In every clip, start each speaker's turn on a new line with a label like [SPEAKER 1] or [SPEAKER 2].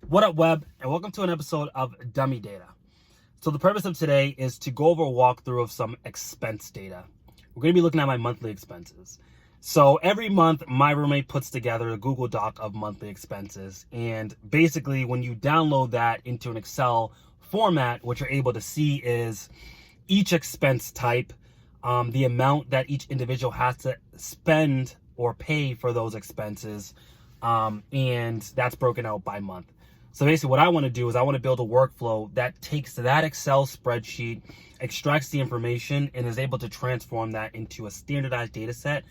[SPEAKER 1] What up, web, and welcome to an episode of Dummy Data. So the purpose of today is to go over a walkthrough of some expense data. We're going to be looking at my monthly expenses. So every month, my roommate puts together a Google Doc of monthly expenses. And basically, when you download that into an Excel format, what you're able to see is each expense type, the amount that each individual has to spend or pay for those expenses, and that's broken out by month. So basically what I want to do is I want to build a workflow that takes that Excel spreadsheet, extracts the information, and is able to transform that into a standardized data set,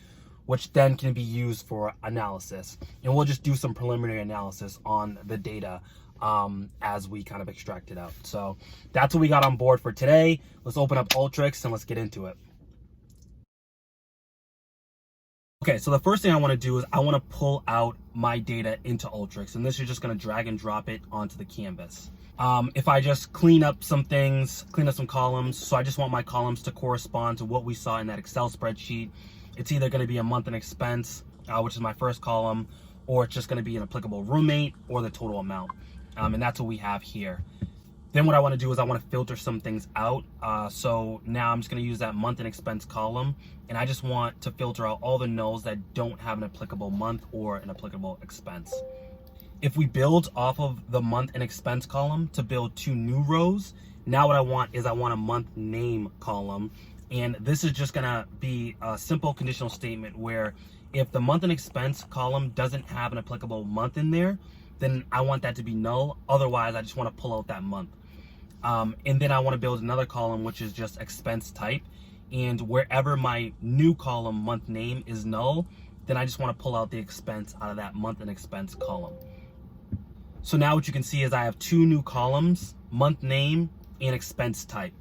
[SPEAKER 1] which then can be used for analysis. And we'll just do some preliminary analysis on the data as we kind of extract it out. So that's what we got on board for today. Let's open up Alteryx and let's get into it. Okay, so the first thing I want to do is I want to pull out my data into Alteryx, and this is just going to drag and drop it onto the canvas. If I just clean up some things, clean up some columns, so I just want my columns to correspond to what we saw in that Excel spreadsheet. It's either going to be a month and expense, which is my first column, or it's just going to be an applicable roommate or the total amount. And that's what we have here. Then what I want to do is I want to filter some things out. So now I'm just going to use that month and expense column, and I just want to filter out all the nulls that don't have an applicable month or an applicable expense. If we build off of the month and expense column to build two new rows, now what I want is I want a month name column. And this is just going to be a simple conditional statement where if the month and expense column doesn't have an applicable month in there, then I want that to be null. Otherwise, I just want to pull out that month. And then I want to build another column, which is just expense type. And wherever my new column month name is null, then I just want to pull out the expense out of that month and expense column. So now what you can see is I have two new columns, month name and expense type.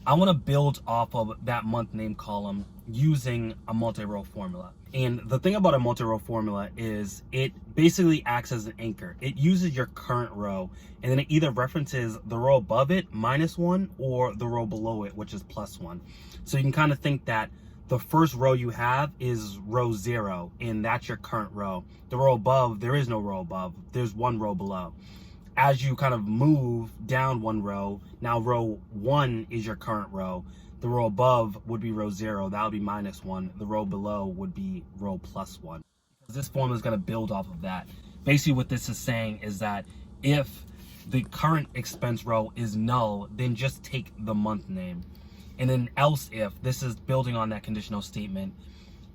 [SPEAKER 1] I want to build off of that month name column using a multi-row formula. And the thing about a multi-row formula is it basically acts as an anchor. It uses your current row, and then it either references the row above it, -1, or the row below it, which is +1. So you can kind of think that the first row you have is row 0, and that's your current row. The row above, there is no row above. There's one row below. As you kind of move down one row, now row 1 is your current row. The row above would be row 0, that would be -1. The row below would be row +1. This formula is going to build off of that. Basically what this is saying is that if the current expense row is null, then just take the month name. And then else if, this is building on that conditional statement,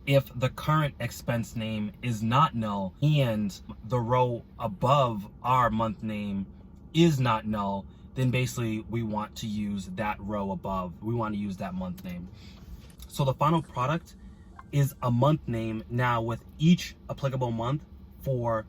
[SPEAKER 1] if the current expense name is not null and the row above our month name is not null, then basically we want to use that row above. We want to use that month name. So the final product is a month name now with each applicable month for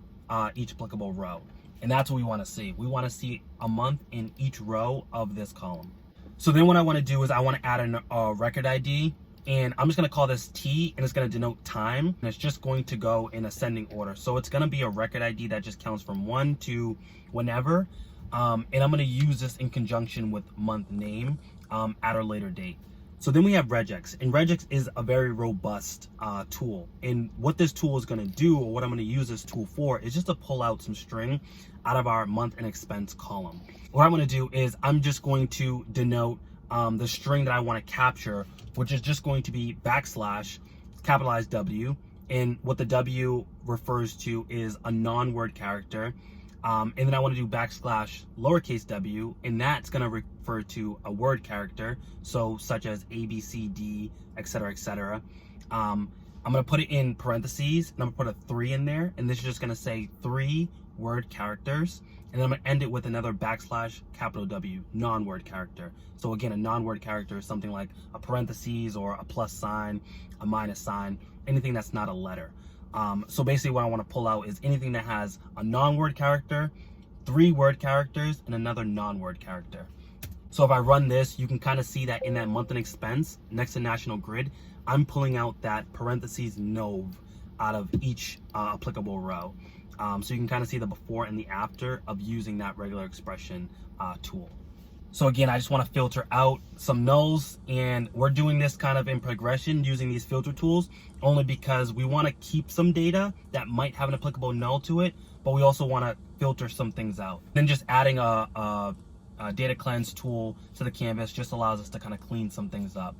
[SPEAKER 1] each applicable row. And that's what we want to see. We want to see a month in each row of this column. So then what I want to do is I want to add a record ID. And I'm just going to call this T, and it's going to denote time, and it's just going to go in ascending order. So it's going to be a record ID that just counts from 1 to whenever. And I'm going to use this in conjunction with month name at a later date. So then we have regex, and regex is a very robust tool. And what this tool is going to do, or what I'm going to use this tool for, is just to pull out some string out of our month and expense column. What I'm going to do is I'm just going to denote the string that I want to capture, which is just going to be backslash capitalized W. And what the W refers to is a non-word character. And then I want to do backslash lowercase w, and that's going to refer to a word character, so such as A, B, C, D, etc., etc. I'm going to put it in parentheses, and I'm going to put a 3 in there, and this is just going to say 3 word characters. And then I'm going to end it with another backslash capital W, non-word character. So again, a non-word character is something like a parentheses or a plus sign, a minus sign, anything that's not a letter. So basically what I want to pull out is anything that has a non-word character, 3 word characters, and another non-word character. So if I run this, you can kind of see that in that month and expense next to national grid, I'm pulling out that parentheses nov out of each applicable row. So you can kind of see the before and the after of using that regular expression tool. So again, I just want to filter out some nulls, and we're doing this kind of in progression using these filter tools only because we want to keep some data that might have an applicable null to it, but we also want to filter some things out. Then just adding a data cleanse tool to the canvas just allows us to kind of clean some things up.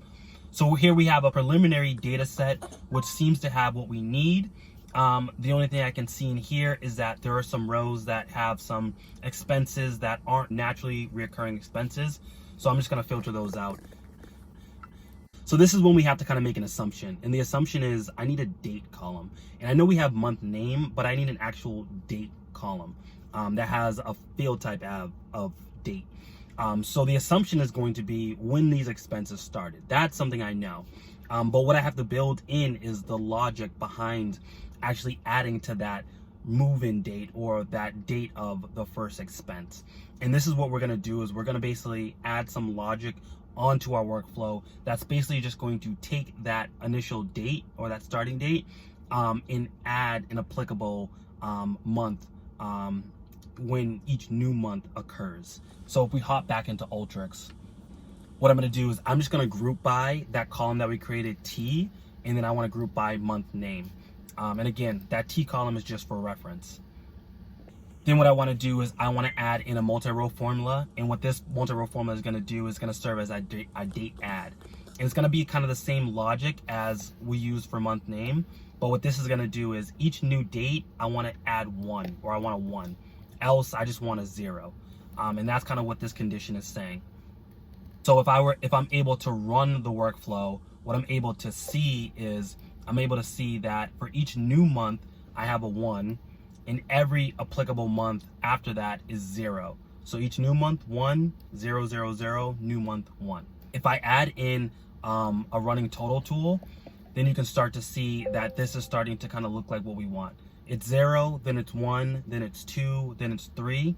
[SPEAKER 1] So here we have a preliminary data set, which seems to have what we need. The only thing I can see in here is that there are some rows that have some expenses that aren't naturally recurring expenses. So I'm just going to filter those out. So this is when we have to kind of make an assumption. And the assumption is I need a date column. And I know we have month name, but I need an actual date column that has a field type of date. So the assumption is going to be when these expenses started. That's something I know. But what I have to build in is the logic behind actually adding to that move-in date or that date of the first expense. And this is what we're going to do is we're going to basically add some logic onto our workflow that's basically just going to take that initial date or that starting date and add an applicable month when each new month occurs. So if we hop back into Alteryx, what I'm going to do is I'm just going to group by that column that we created T, and then I want to group by month name. And again, that T column is just for reference. Then what I want to do is I want to add in a multi-row formula. And what this multi-row formula is going to do is going to serve as a date add. And it's going to be kind of the same logic as we use for month name. But what this is going to do is each new date, I want to add 1, or I want a 1. Else, I just want a 0. And that's kind of what this condition is saying. So if I'm able to run the workflow, what I'm able to see is I'm able to see that for each new month, I have a 1, and every applicable month after that is 0. So each new month, 1, 0, 0, 0, new month, 1. If I add in a running total tool, then you can start to see that this is starting to kind of look like what we want. It's 0, then it's 1, then it's 2, then it's 3.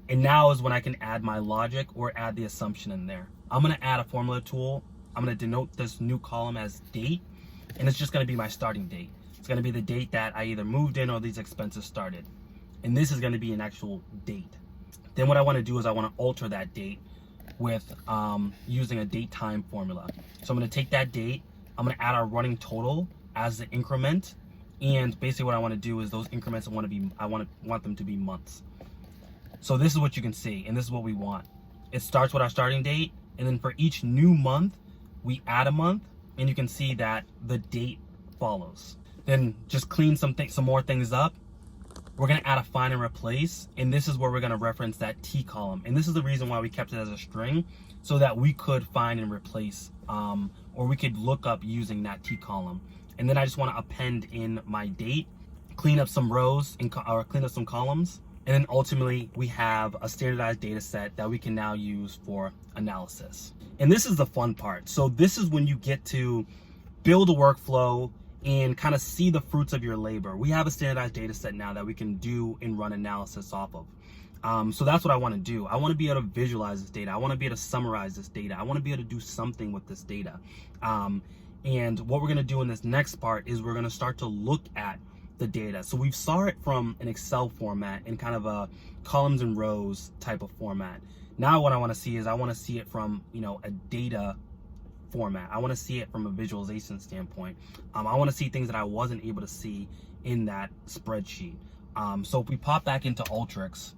[SPEAKER 1] And now is when I can add my logic or add the assumption in there. I'm going to add a formula tool. I'm going to denote this new column as date. And it's just going to be my starting date. It's going to be the date that I either moved in or these expenses started. And this is going to be an actual date. Then what I want to do is I want to alter that date with using a date time formula. So I'm going to take that date. I'm going to add our running total as the increment. And basically what I want to do is those increments I want them to be months. So this is what you can see, and this is what we want. It starts with our starting date, and then for each new month, we add a month. And you can see that the date follows. Then just clean some more things up. We're going to add a find and replace, and this is where we're going to reference that T column. And this is the reason why we kept it as a string, so that we could find and replace, or we could look up using that T column. And then I just want to append in my date, clean up some rows, or clean up some columns. And then ultimately, we have a standardized data set that we can now use for analysis. And this is the fun part. So this is when you get to build a workflow and kind of see the fruits of your labor. We have a standardized data set now that we can do and run analysis off of. So that's what I want to do. I want to be able to visualize this data. I want to be able to summarize this data. I want to be able to do something with this data. And what we're going to do in this next part is we're going to start to look at the data. So we saw it from an Excel format in kind of a columns and rows type of format. Now what I want to see is I want to see it from, a data format. I want to see it from a visualization standpoint. I want to see things that I wasn't able to see in that spreadsheet. So if we pop back into Alteryx,